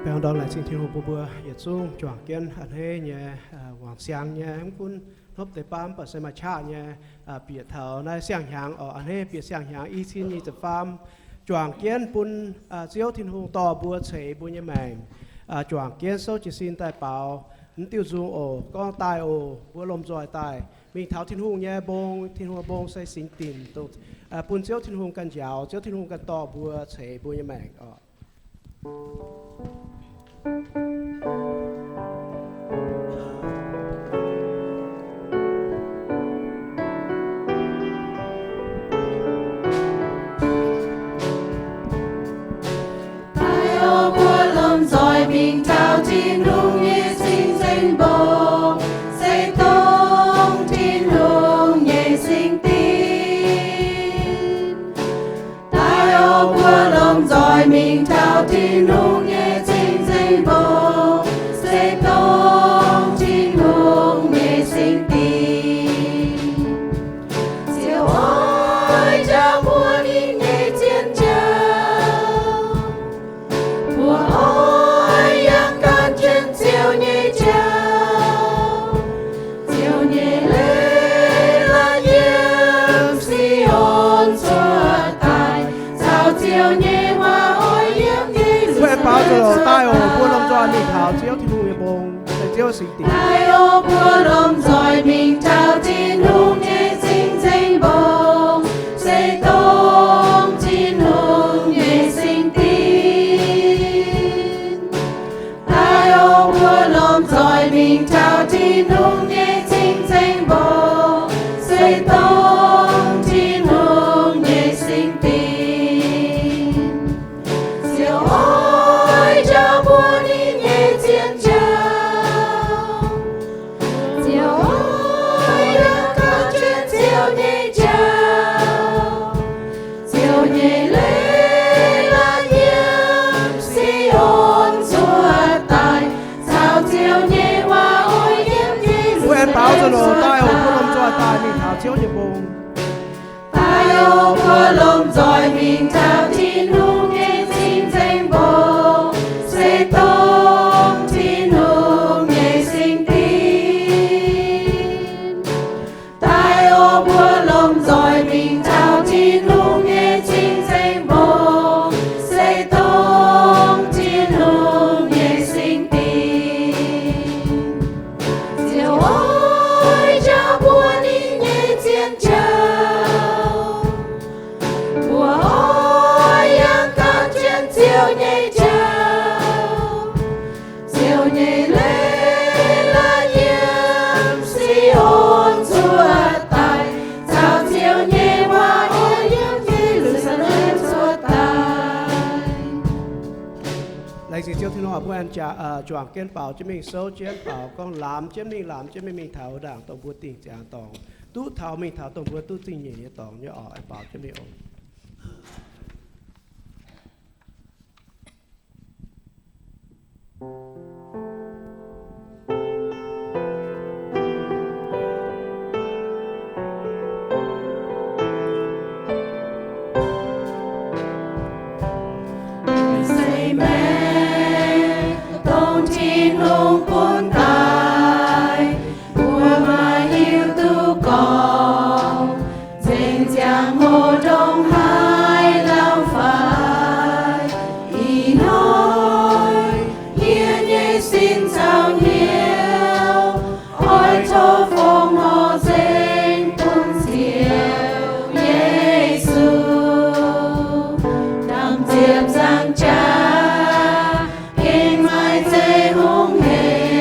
Bèo đó là xin thiên hồ bùa bùa yết xuống choàng kiên hẳn hê nhé hoàng xiang nhé em cũng hấp tế bám và xem mà cha nhé bịa thảo này xiang hàng ở hẳn hê bịa xiang hàng y xin như tập phàm choàng kiên bún diếu thiên hồ to bùa chế bùa nhé mèn choàng kiên sâu chỉ xin tài bảo tiêu dung ổ con tai ổ bùa lom giỏi tai mình thảo thiên hồ nhé thiên hồ bông xây sinh tìm tụ bún diếu thiên hồ căn giáo diếu thiên hồ căn to bùa chế bùa nhé mèn rồi mình thao thiên hùng nhẹ sinh danh bồ xây tông thiên hùng nhẹ sinh tin tai ô bùa lom rồi mình thao thiên hùng nhẹ sinh danh bồ xây tông thiên hùng nhẹ sinh tin diệu ơi cha bùa đi nhẹ chiến trao bùa bao giờ tai ổ bùa lom giỏi mình thảo diếu thiên hồ bông diếu sinh tìm tai ô bùa lom giỏi mình thao thiên hùng nhẹ sinh danh bông xây tông thiên hùng nhẹ sinh tin tai ô bùa lom giỏi mình thao thiên hùng nhẹ sinh danh bông xây tông thiên hùng nhẹ sinh tin diệu ơi cha bùa đi nhẹ chiến trao diệu ơi đã các chuyện diệu nhẹ trao diệu nhẹ lê là nhiễm si ôn xua tài sao diệu nhẹ hoa ôi nhiễm nhiễm em báo cho nó tai ổ bùa lom giỏi tai mình thảo diếu nhẹ bông tai ô bùa lom giỏi mình thao thiên hùng nhẹ sinh danh bồ xây tông thiên hùng nhẹ sinh tin tai ô bùa lom giỏi mình thao thiên hùng nhẹ sinh danh bồ xây tông thiên hùng nhẹ sinh tin diệu ơi cha bùa đi nhẹ chiến trao bùa ơi yang các chuyện diệu nhẹ trao diệu nhẹ lê là nhiễm si ôn xua tài sao diệu nhẹ hoa ôi nhiễm khi lửa sân em xua tài lại gì diếu thiên hồ bùa anh choàng kiên bảo cho mình sâu chiến bảo con làm cho mình thảo đảng tổng bùa tình trạng tổng tú thảo mình thảo tổng bùa tú tình nhẹ tổng như ở bảo cho mình ổn Say mẹ tôn thiên hùng cuốn tài bùa mà yêu tu cầu dành giang hồ đông hai lao phải ý nói hiên nhé xin sao nhiều ôi cho phong họ danh tôn diệu Giêsu nằm diệp giang cha kinh mai dây hung hề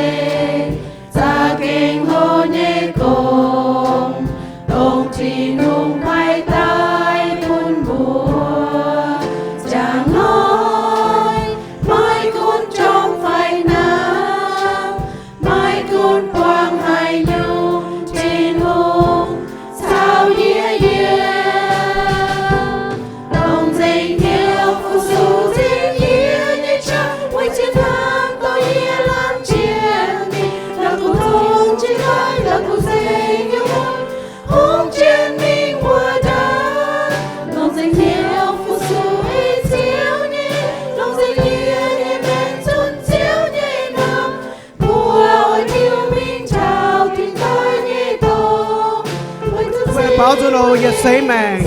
bảo cho nó nhiệt xây màng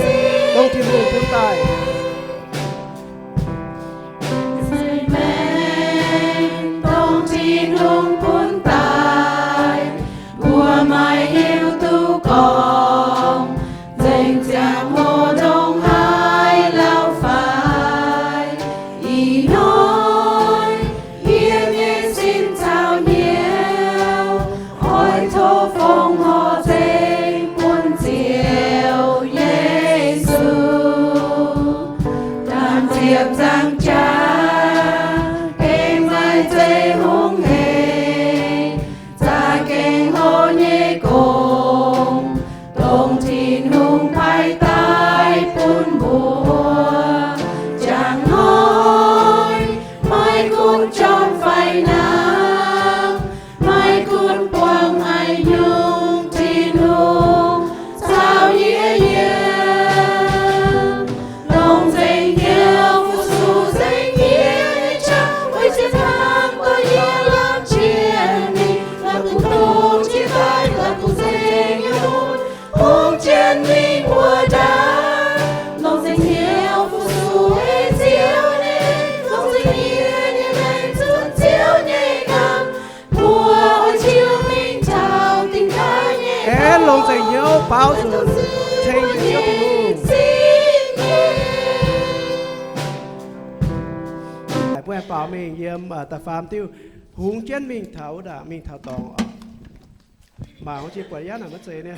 đông thiên hùng cuốn tài đông thiên hùng cuốn tài của mai yêu tu con dành chàng hồ đông hai lao phải ý nói yên yên xin chào nhiều hỏi thô phong họ dây muôn diệu Giêsu đàn diệp giang cha em mai dây hung hề ra kênh hồ nhé cùng đông thiên hùng phai tai buồn bùa chẳng nói mai cũng tròn phai nắng mai cũng quang ai nhung thiên hùng sao nhẹ đông dây nhiều phụ su dây nghĩa chẳng với chiến thắng có nghĩa làm chiến đi là cùng đông chia tay là cùng dây nhau hùng chiến minh mùa đá đông dây nhiều phụ su ấy diệu nên đông dây nghĩa như này dưỡng diệu nhẹ nhàng mùa ôi chiều minh chào tình ta nhẹ én lòng dày nhớ bảo cho nó thành cái nhớ hùng tại bữa bảo mình yếm ta phàm tiêu hùng chiến mình thảo đã mình thảo tòng mà không chỉ quả giá nào mất gì nè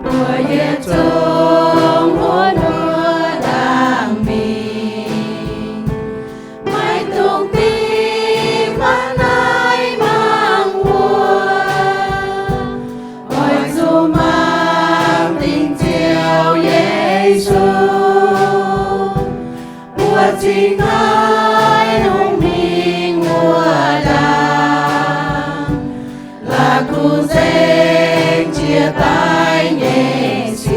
mùa yên trong muôn mùa đàng mình mai tung tim mang ai mang buồn ôi dù mang tình chiều Giêsu mùa chính ai hùng minh mùa đàng là cụ dên chia tay nhẹ xì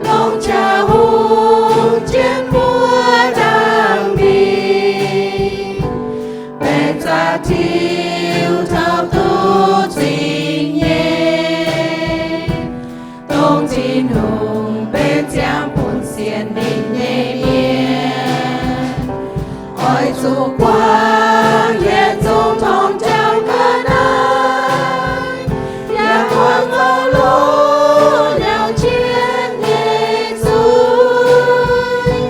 lòng cha hùng trên mùa đàng bình bên ta thiếu thao tu tình nhẹ đông thiên hùng bên giang buồn xiên đình nhẹ miên ôi dù quang hiện dung thông trao cả nai nhà quang ngô lô nhau chiến nghệ dưới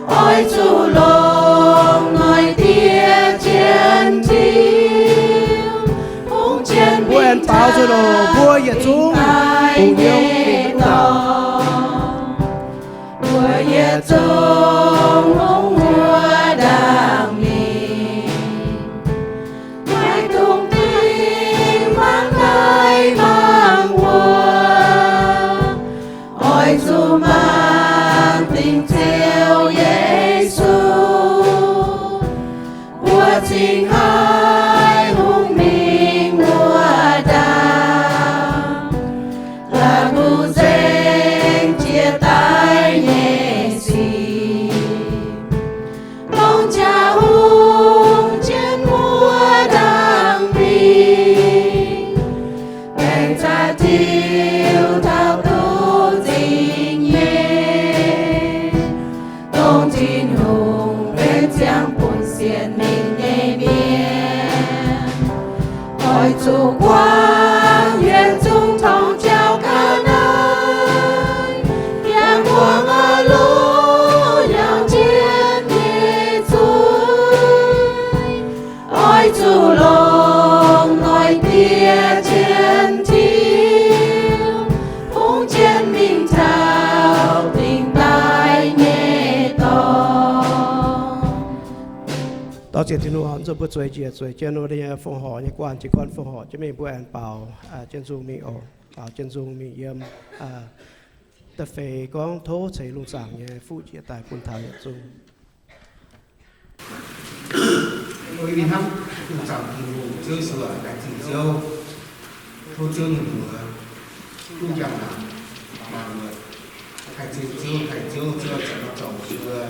ôi dù lòng nói tia chiến thiếu hùng chiến bữa ăn bảo cho nó bữa nhiệt xuống cùng nhau mình tạo mùa nhiệt trong hùng mùa đàng mình mai tung tim mang ai mang buồn ôi dù mang tình theo Giêsu mùa chính ai hùng minh mùa đàng là ngu dên chia tay nhẹ xì đông cha hùng trên mùa đàng bình bèn ta thiếu thao tu tình nhẹ đông thiên hùng bên giang buồn xiên mình nhẹ miên ôi dù quang hiện dung thông trao cả nơi nhà quang ở lũ nhau chiến nghệ dưới ôi dù lòng nói tia chiến thiếu hùng chiến minh thao tình tai nhẹ to tao chỉ thiên hùng cho bữa tuổi trên nó đi phong họ như quan chỉ quan phong họ cho mình bữa ăn bảo trên dung mình bảo trên dung mình yếm ta phải con thố chạy lùng sảng như phụ chia tài quân thảo nhật dung Quý vị không? tu chẳng kỳ vụ chơi sửa đại chỉ chiêu thu chiêu nhiều người tu chẳng là mà người thầy chiêu chưa chẳng nó chồng chưa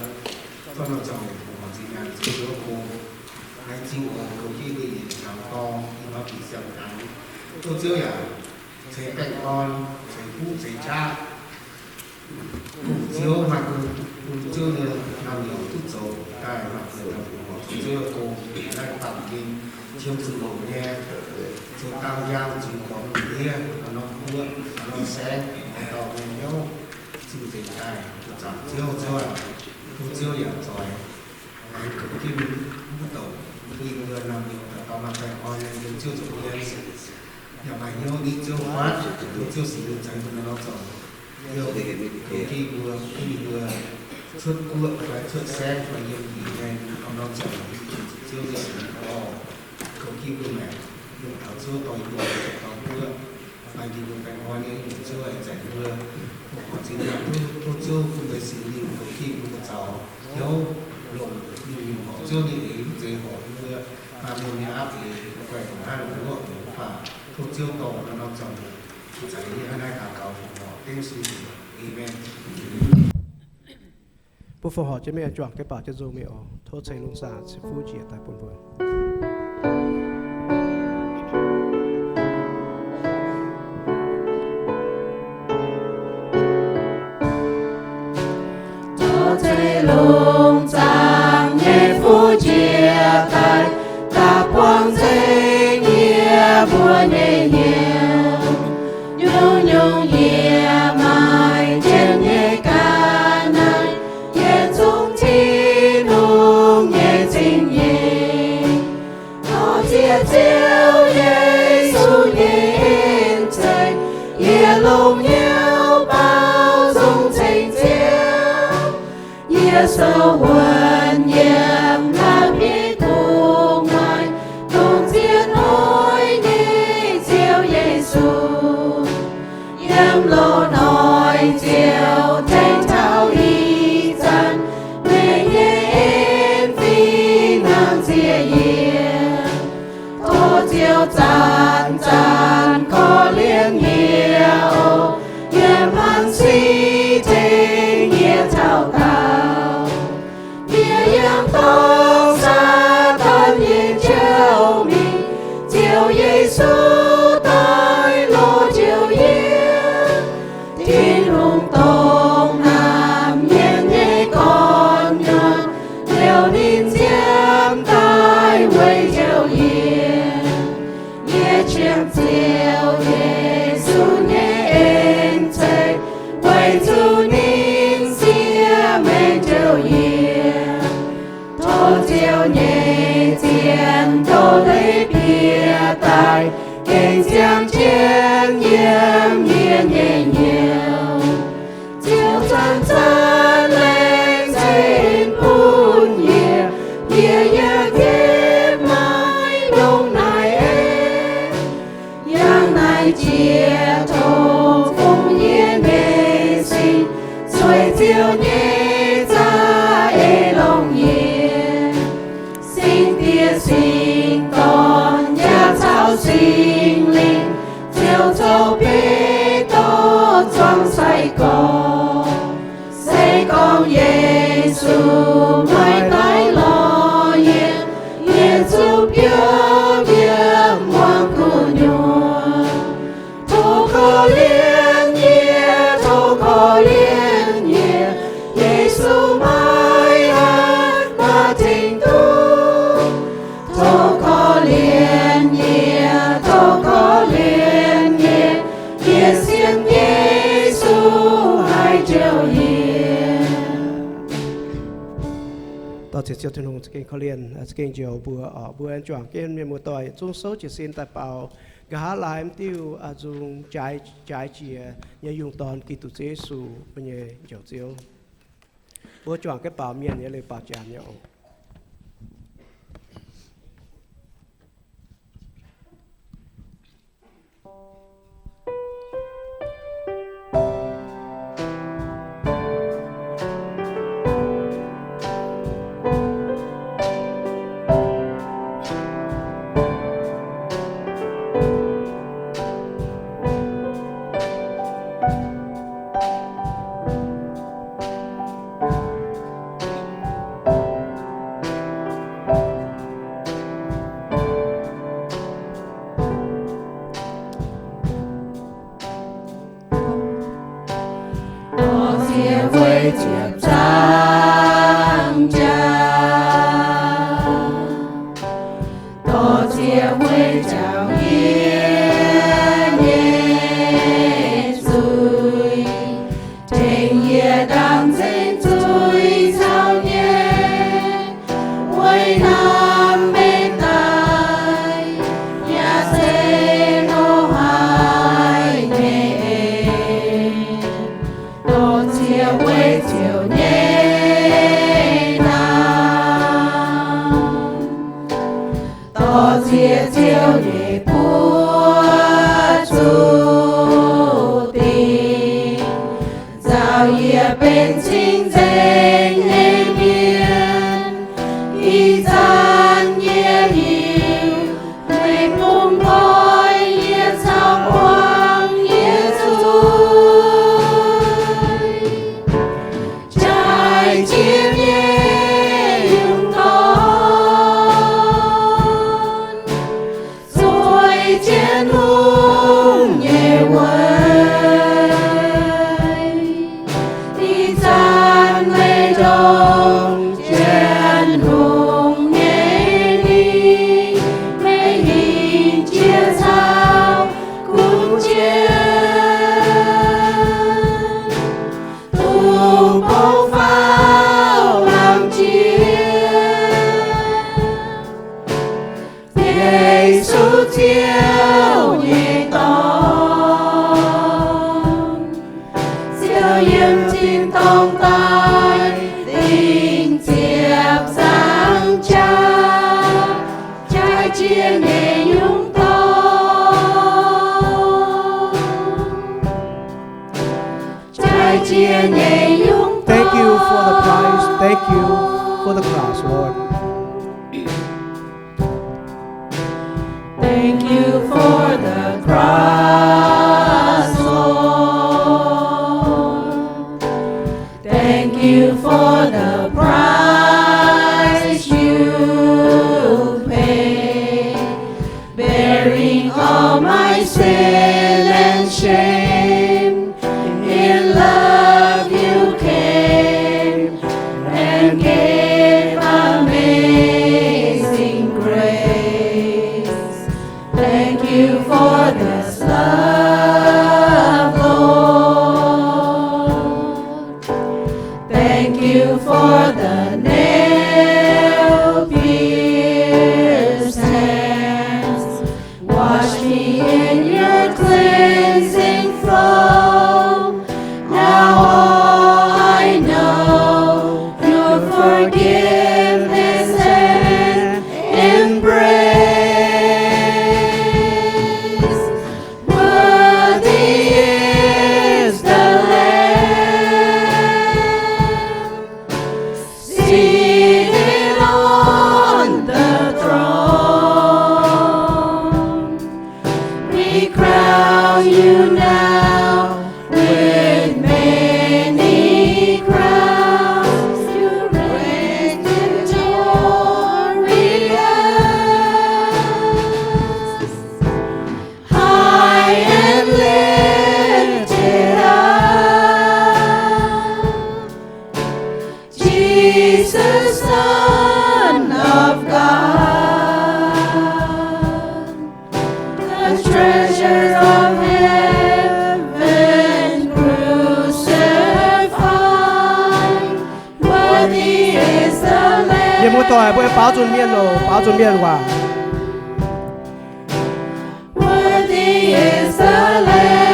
cho nó chồng của gì là chiêu cô hay chiêu của khi bị làm to nó bị sập thắng tu chiêu à chế cạnh con chế phụ chế cha chiêu mà cũng chưa được làm nhiều chút dầu cái mặt của chưa cô đang tập kinh chiêu sự bổ nghe chiêu cao giang chiêu có nghĩa nó cua nó xe tàu với nhau chiêu chế tài chọn chiêu chiêu điểm rồi cũng khi bắt đầu khi người làm nhiều là có mặt phải coi lên chiêu chủ nghĩa nhà mày nhau đi chiêu quá chiêu sử dụng trái của nó rồi nhiều khi vừa xuất cua và xuất xe và nhiều gì này nó chẳng chiêu gì đó có khi vừa mẹ vừa thảo chiêu tỏi vừa tỏi vừa và nhiều cái hoa này chiêu lại giải vừa họ chỉ là tôi chiêu không phải xử lý có khi vừa cháu thiếu lộn nhiều họ chiêu đi đến dưới họ vừa mà một nhà áp thì quay của hai đồng đội và tôi chiêu tổ nó chẳng giải như hai cả cầu họ tên suy amen ผู้ฟอหอจะไม่จวงแกป่าจะโจไม่ออกโทษใช้ลุงสาสิฟูเจียตายปนปน lùng giang nhẹ phu chia tay ta quang dây nhẹ bùa nhẹ nhiều nhung nhung nhẹ mai trên nhẹ ca này nhẹ chung chi nung nhẹ chính nhẹ nó chia chiếu nhẹ su nhẹ yên trời nhẹ lùng nhau bao dung tình sơ huân nhiệm làm ý cùng ngài cùng diễn nối đi chiều Giêsu nhiệm lộ nói chiều thanh thao y dân về yên phi nàng chia yên thô chiều chán chán có liên nhiều nhiệm hằng suy thế nghĩa thao cao tông xa thân nhìn chiều mình chiều Giêsu tới lô chiều yên thiên hùng tông nam nhiên nhé con nhân liều nín diêm tai quay chiều yên nhé chiêm chiều Giêsu nhé ên trời quay tu nín diêm ên chiều yên chiều nhẹ tiền tô lấy bia tài kênh giang chiến nhiễm nhiên nhẹ nhiều chiều chân chân lên trên buồn nhẹ nhẹ nhẹ kiếp mai đông này em yang này chia thô phung nhiên bề sinh rồi chiều nhẹ ra ê lòng nhẹ sinh con nhà sao sinh linh chiều châu bê tô trong say con Giêsu mai tái lo yên Giêsu biếc biếc ngoan cù nhua thô khó liên nhẹ thô khó liên nhẹ Giêsu mai an mà tình tu thô có liên nhẹ thô có liên nhẹ nhẹ xiên Giêsu hai chiều yên ต่อจากเจ้าทนงสเก่งเขาเรียนสเก่งเจียวบัวออกบัวจวงเก่งเมียมัวต่อยจุงโซ่จีสินแต่เปล่ากะหาลายมติ้วจุงใจเจียยยุงตอนกิตุเจสูเป็นยเจียวเจียวบัวจวงcáiเปล่าเมียนเนี่ยเลยปากจานเนี่ย为接长者，多谢为教耶耶罪，天也当真罪草耶，为南美代也是罗海耶，多谢为救耶南，多谢救耶不注定，早已变清真耶面，一站也有，每崩开也苍黄也醉，再见也永同，再见红也为。一赞美中见红叶里，每一节草枯竭，土崩发浪尖，耶稣救你懂。眼睛等待，迎接上家，再见也永动，再见也永动。Thank you for the prize. Thank you for the cross, Lord. Thank you for the cross, Lord. Thank you for the price you paid, bearing all my sin and shame. In love you came and gave amazing grace. Thank you for this love, Lord. Thank you for the nail-pierced hands. Wash me in your cleansing flow. Now all I know, your forgiveness and embrace. Worthy is the Lamb, seated on the throne. We crown you now with many crowns. You reign victorious, high and lifted up. Jesus, Son of God, the treasure of heaven crucified. Worthy is the Ye mu Lamb. toi bo báo chuẩn miên lo, báo chuẩn miên wa. Worthy is the Lamb.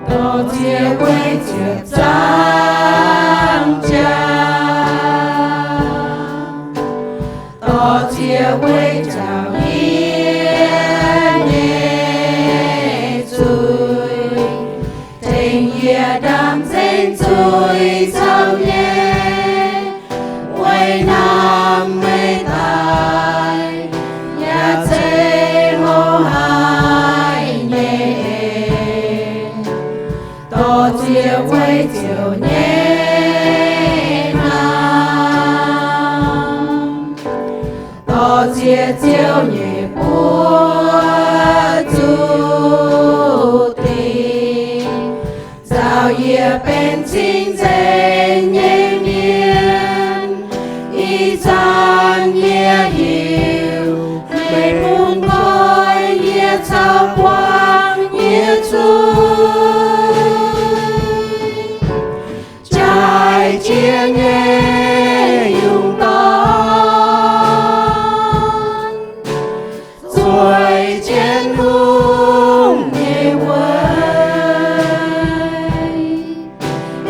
Tô chia quay chia trang cha, tô chia quay chào yên nhẹ vui, tình nghĩa đam danh vui sao nhé, quay nam mê tài, nhà chế hô hai nhẹ. Tô chia quay chiều nhé nam, tô chia chiều nhẹ búa 注定，早夜变清晨夜面，一盏夜游，美梦开夜草光夜醉，再见夜永淡。最见路夜未，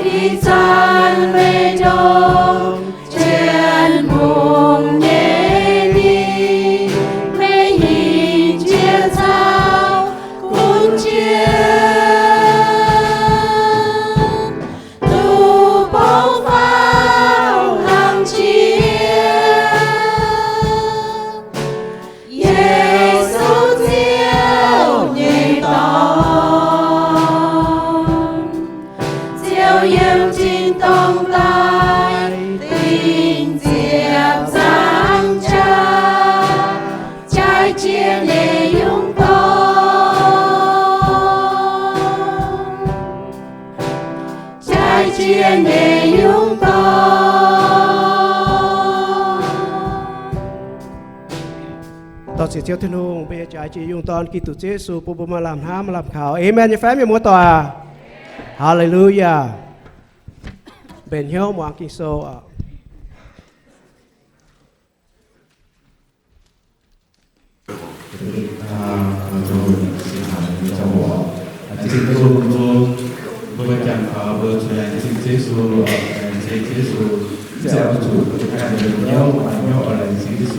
一盏美灯，见梦夜里，每一节草共见，路奔放浪尖。耶稣救你到，就眼睛等待，迎接长家，再见你拥抱，再见你拥抱。Tao sẽ chiếu thiên hùng bây giờ trái chỉ dùng toàn Kitô Giêsu bố bố mà làm há mà làm khảo. Amen. Như phép như múa tòa. Hallelujah. Bền hiếu mọi kinh sô. 我们讲我出来接触接触教主看人妖玩妖而来接触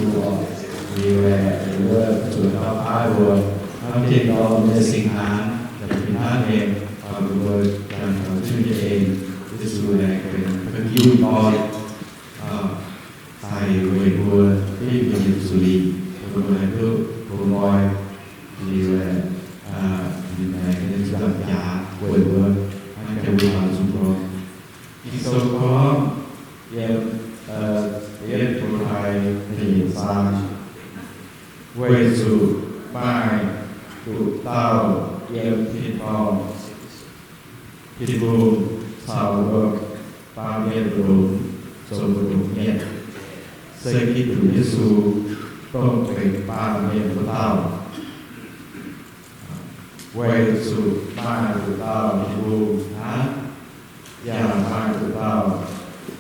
因为主要爱我他们见到我们的心寒แต่เป็นท่านเองเราการเขาชื่อเองที่สุดเลยเป็นยูนอนไทยเวบัวที่เป็นสุรีบัวลูกบัวลอยดีเลยอยู่ในในจังหวัดเวบัวอันเป็นวิหารสุโขอีกส่วนของเยี่ยมคนไทยที่สร้างเวสุป้ายตุเต้าเยี่ยมที่ทองที่บูชาวโลกปาเมียรุมสมบูรณ์เนี่ยเสกิตุยิสูต้องเป็นปาเมียตุเต้าเวสุป้ายตุเต้าที่บูนะยาป้ายตุเต้า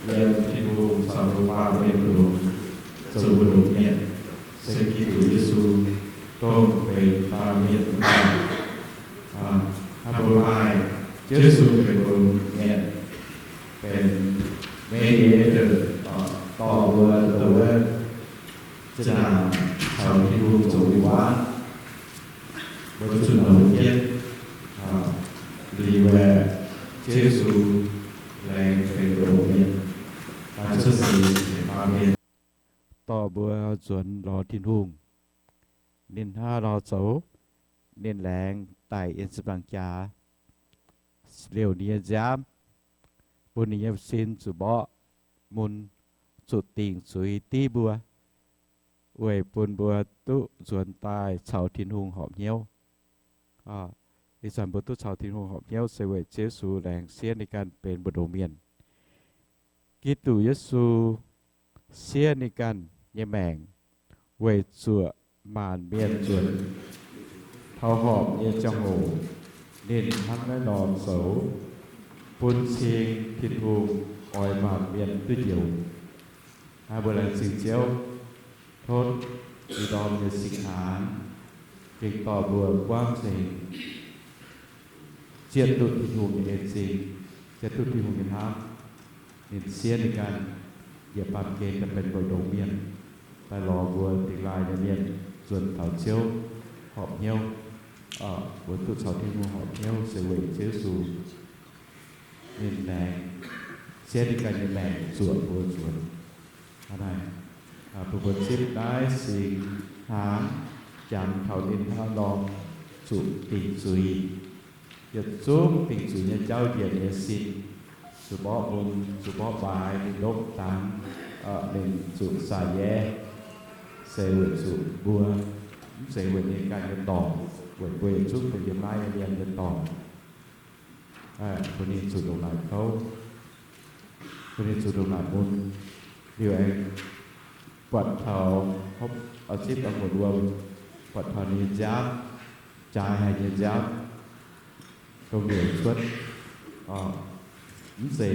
เยี่ยมที่บูชาวโลกปาเมียรุมสมบูรณ์เนี่ยเสกิตุยิสูต้องเป็นปาเมียตุเต้าถ้าบริวารเจสุเป็นคนเนี่ยเป็นเมดิเอเตอร์ต่อเวอร์ตัวจะนำชาวที่รู้จงวิวาบริสุทธิ์เราเย็นดีเวเจสุแรงเป็นโรเมียการเชื่อสีเป็นปาเมียต่อเวอร์ส่วนรอทิ้งหุ่งนินท่ารอโสเน้นแรงไต่เอ็นสบังจาเร็วนี้ย้ำบุญนี้สินสุบะมุนสุดติ่งสุยตีบัวอวยปุนบัวตุส่วนตายชาวทินหงหอบเหี้ยวดิฉันบัวตุชาวทินหงหอบเหี้ยวเสวยเจสูแรงเสียในการเป็นบุตรเมียนกิตุยสูเสียในการยแมงเวจั่วมานเมียนส่วนเท้าหอบเยจังโหเน้นทั้งแน่นอนเสาปุนเชียงทิดหูออยมานเมียนด้วยเดียวอาเบลันสิงเจียวโทษอีดอมเยสิงหานเก่งต่อบัวกว้างเสงเจียตุทิดหูเยสิงเจียตุทิดหูเยทับเน้นเสียในการเหยียบปามเกณฑ์จะเป็นบทดงเมียนแต่รอบัวติดลายในเมียนส่วนเถาเชียวหอบเหี้ยวบนตุชาวที่มัวหอบเหี้ยวเสวยเชื้อสูเงินแดงเสียดีกันเงินแดงส่วนบัวส่วนอะไรผู้บริสุทธิ์ได้สิ่งหาจำเท่าดินเท่าดองสุติ่งสุยหยุดซุ้มติ่งสุยเจ้าเดียดเอซินสุบบุญสุบบายลบตังหนึ่งสุสายแย่เสวยสุบัวเสวยในการต่อ บ quê chút của Diệp Mai em dân tònคนนี้สุดลงหลายเขาคนนี้สุดลงหลายมุนเดี๋ยวไอ้ปวดเท้าเขาเอาชิปเอาหมดรวมปวดเท้านี้ยับใจให้ยับตรงเดือดชุดnhững gì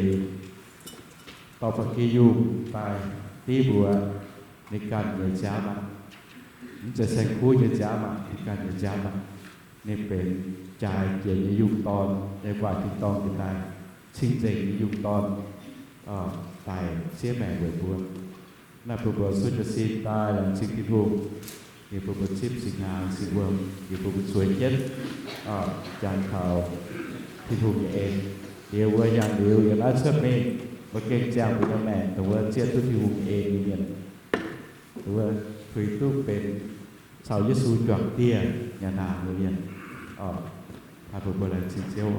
ต่อไปที่อยู่ไปที่บัวในการเงินจ้ามาจะใส่คู่เงินจ้ามาในการเงินจ้ามาในเป็นจ่ายเกี่ยวกับยุคตอนในกว่าที่ตอนเป็นได้ชิงเจงยุคตอนตายเสียแม่เบิดบัวน่าผู้บัวสุดจะซีตายหลังชิงที่ถูกมีผู้บัวชิปสิงหาสิบัวมีผู้บัวสวยเย็ดจานข่าวที่ถูกเองเดี๋ยวว่าอย่างเดียวอย่างนั้นเชื่อไหมว่าเก่งจังเป็นแม่แต่ว่าเชื่อทุกที่หุ่นเองเนี่ยแต่ว่าคุยตู้เป็นชาวยิสูจวงเตี้ยยานาเนี่ยถ้าผมบอกอะไรชิเซล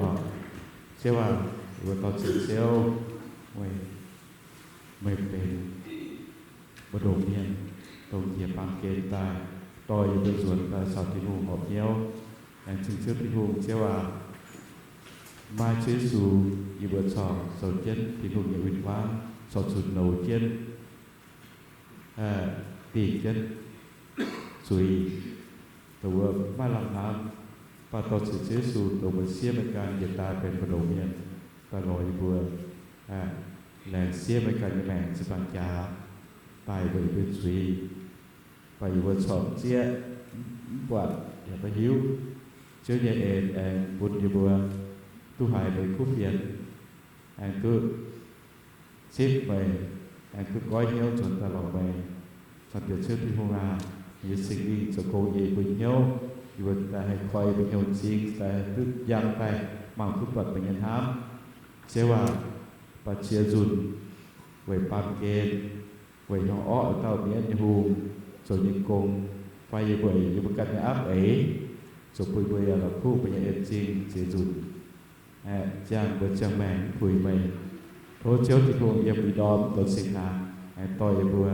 เชื่อว่าว่าตอนชิเซลไม่เป็นบดงเนี่ยตรงเทียบปางเกณฑ์ตายต่อยอยู่บนสวนตาสาวที่หูหอบเยี่ยวแต่ชิเซลที่หูเชื่อว่ามาchế su như bữa sầu chết thì thuộc nhiều vinh quang sầu sụt nấu chết tỉ chết suyตัวมาลำน้ำปาตอสิchế suตัวมันเสียเป็นการเหยียดตาเป็นประโดมเนี่ยปลอยบัวแหล่งเสียเป็นการแหล่งสิบังจาตายไปเป็นสุยไปอยู่บนสอบเสียปวดอย่าไปหิวเชื่อใจบุญอยู่บัวtu hại bởi khúc hiện anh cứ xếp về anh cứ coi nhau chuẩn ta bảo về cho tiểu sư thì không ra như sinh đi cho cô gì với nhau thì vẫn ta hay coi với nhau xin ta cứ giang tay mang khúc vật với nhân hám sẽว่าปัจเจียจุนไว้ปามเกณฑ์ไว้ยองอ้อเต้าเนี้ยยหูส่วนยิงกงไฟไว้ยังประกันในอัพเอ๋ส่วนปุยปุยเราคู่ไปยังเอ็นจริงเสียจุนchàng với chàng mẹ phủi mày thố chiếu thì thuộc yếm bị đom đột sinh là anh tôi yếm bùa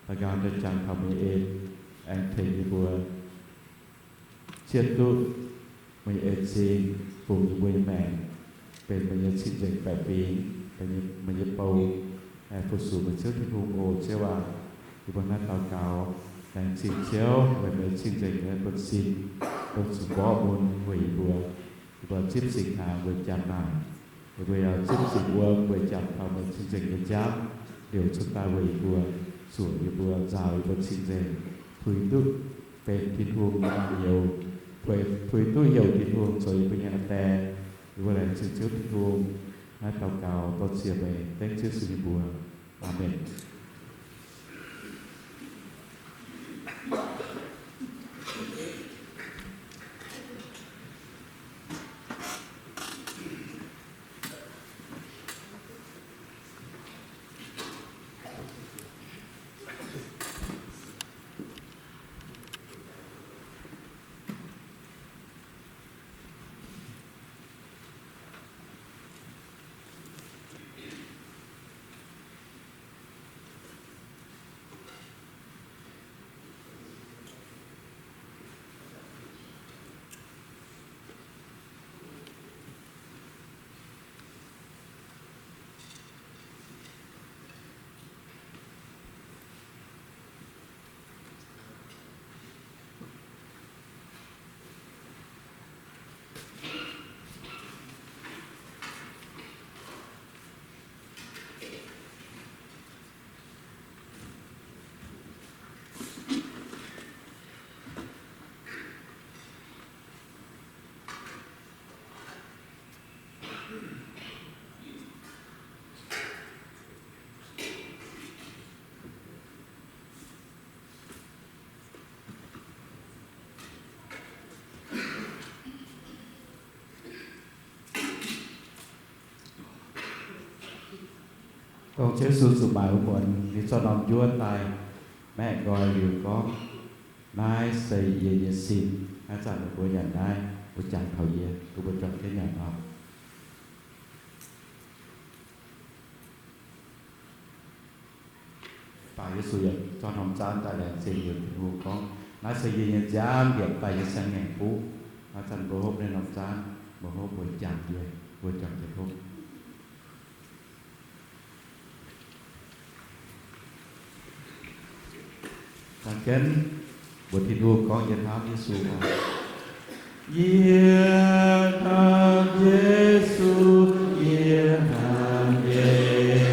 và gào cho chàng thầm mày anh thầy yếm bùa chiết tụ mày xin phùng yếm bùa mẹ bên mày xin dành bẻ phí mày yếm bầu phụ sủ mày chiếu thì thuộc ổ chiếu vào thì bọn nó cao anh xin chiếu mày xin dành bọn xin bỏ buồn hủy bùa và chip sinh hàng với chạm nào bây giờ chip sinh quân với chạm vào một chương trình nhân giáp điều chúng ta với vừa sủi vừa rào với sinh dền thui tứcเป็นทิศทวงเดียวถุยตู้เหี่ยวทิศทวงสวยเป็นยังแต่เวลาชื่อทิศทวงให้เก่าๆต้นเสียไปเต้นชื่อสุริบัวอาเมนcon chế su sụp bài của mình đi cho nòng chúa tay mẹ gọi điều có nai xây về xin hai sản của nhà nai của chàng thầu về của bên trong cái nhà nọ bài với sự cho nòng chan tại đèn xây dựng của con nai xây về nhà giam điểm tại sang ngày phú Asan berhub dan nafsan berhub berjam dia berjam terhub. Mungkin buat hidup kau jangan Yesus. Yesus, Yesus, Yesus, Yesus, Yesus.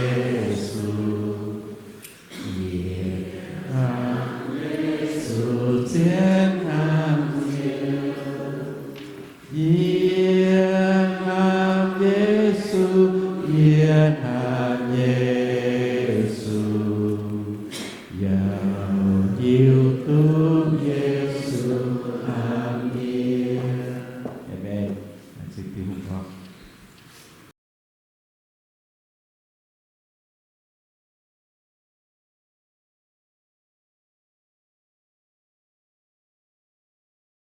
Yesus, Yesus,